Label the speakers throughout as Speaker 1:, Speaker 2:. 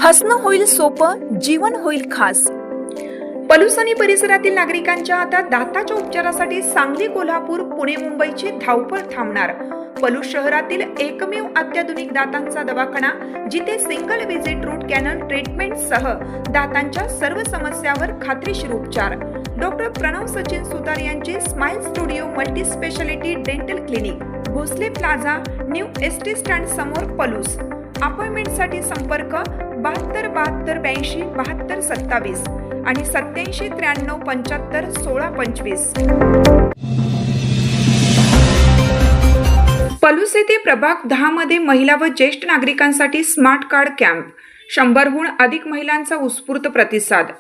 Speaker 1: हसणं होईल सोपं, जीवन होईल खास। पलूस आणि परिसरातील नागरिकांच्या आता दाताच्या उपचारासाठी सांगली, कोल्हापूर, पुणे, मुंबईची धावपळ थांबणार। पलूस शहरातील एकमेव अत्याधुनिक दातांचा दवाखाना, जिथे single visit root canal treatment सह दातांच्या सर्व समस्यावर खात्रीशीर उपचार। डॉक्टर प्रणव सचिन सुतार यांचे smile studio multi speciality dental clinic, Bhosale Plaza, new ST stand समोर, पलूस। अपॉइंटमेंटसाठी संपर्क 72 72 82 72 27 आणि 87 93 75 16 25। पलूस येथे प्रभाग 10 मध्ये महिला व ज्येष्ठ नागरिकांसाठी स्मार्ट कार्ड कॅम्प, 100हून अधिक महिलांचा उत्स्फूर्त प्रतिसाद।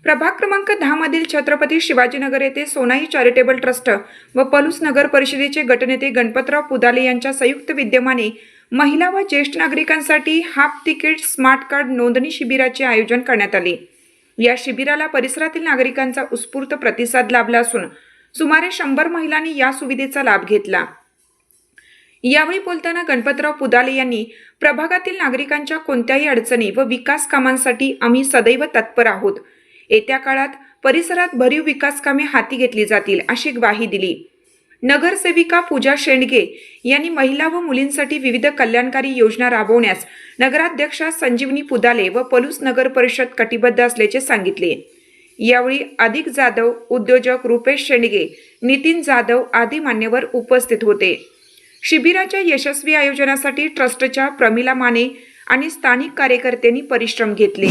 Speaker 1: प्रभाग क्रमांक 10 मधील छत्रपती शिवाजीनगर येथे सोनाई चॅरिटेबल ट्रस्ट व पलूस नगर परिषदेचे गटनेते गणपतराव पुदाले यांच्या संयुक्त विद्यमाने महिला व ज्येष्ठ नागरिकांसाठी हाफ तिकीट स्मार्ट कार्ड नोंदणी शिबिराचे आयोजन करण्यात आले। या शिबिराला परिसरातील नागरिकांचा उत्स्फूर्त प्रतिसाद लाभला असून सुमारे 100 महिलांनी या सुविधेचा लाभ घेतला। यावेळी बोलताना गणपतराव पुदाले यांनी प्रभागातील नागरिकांच्या कोणत्याही अडचणी व विकास कामांसाठी आम्ही सदैव तत्पर आहोत। येत्या काळात परिसरात भरीव विकास कामे हाती घेतली जातील अशी ग्वाही दिली। नगरसेविका पूजा शेंडगे यांनी महिला व मुलींसाठी विविध कल्याणकारी योजना राबवण्यास नगराध्यक्षा संजीवनी पुदाले व पलूस नगर परिषद कटिबद्ध असल्याचे सांगितले। यावेळी अधिक जाधव, उद्योजक रुपेश शेंडगे, नितीन जाधव आदी मान्यवर उपस्थित होते। शिबिराच्या यशस्वी आयोजनासाठी ट्रस्टच्या प्रमिला माने आणि स्थानिक कार्यकर्त्यांनी परिश्रम घेतले।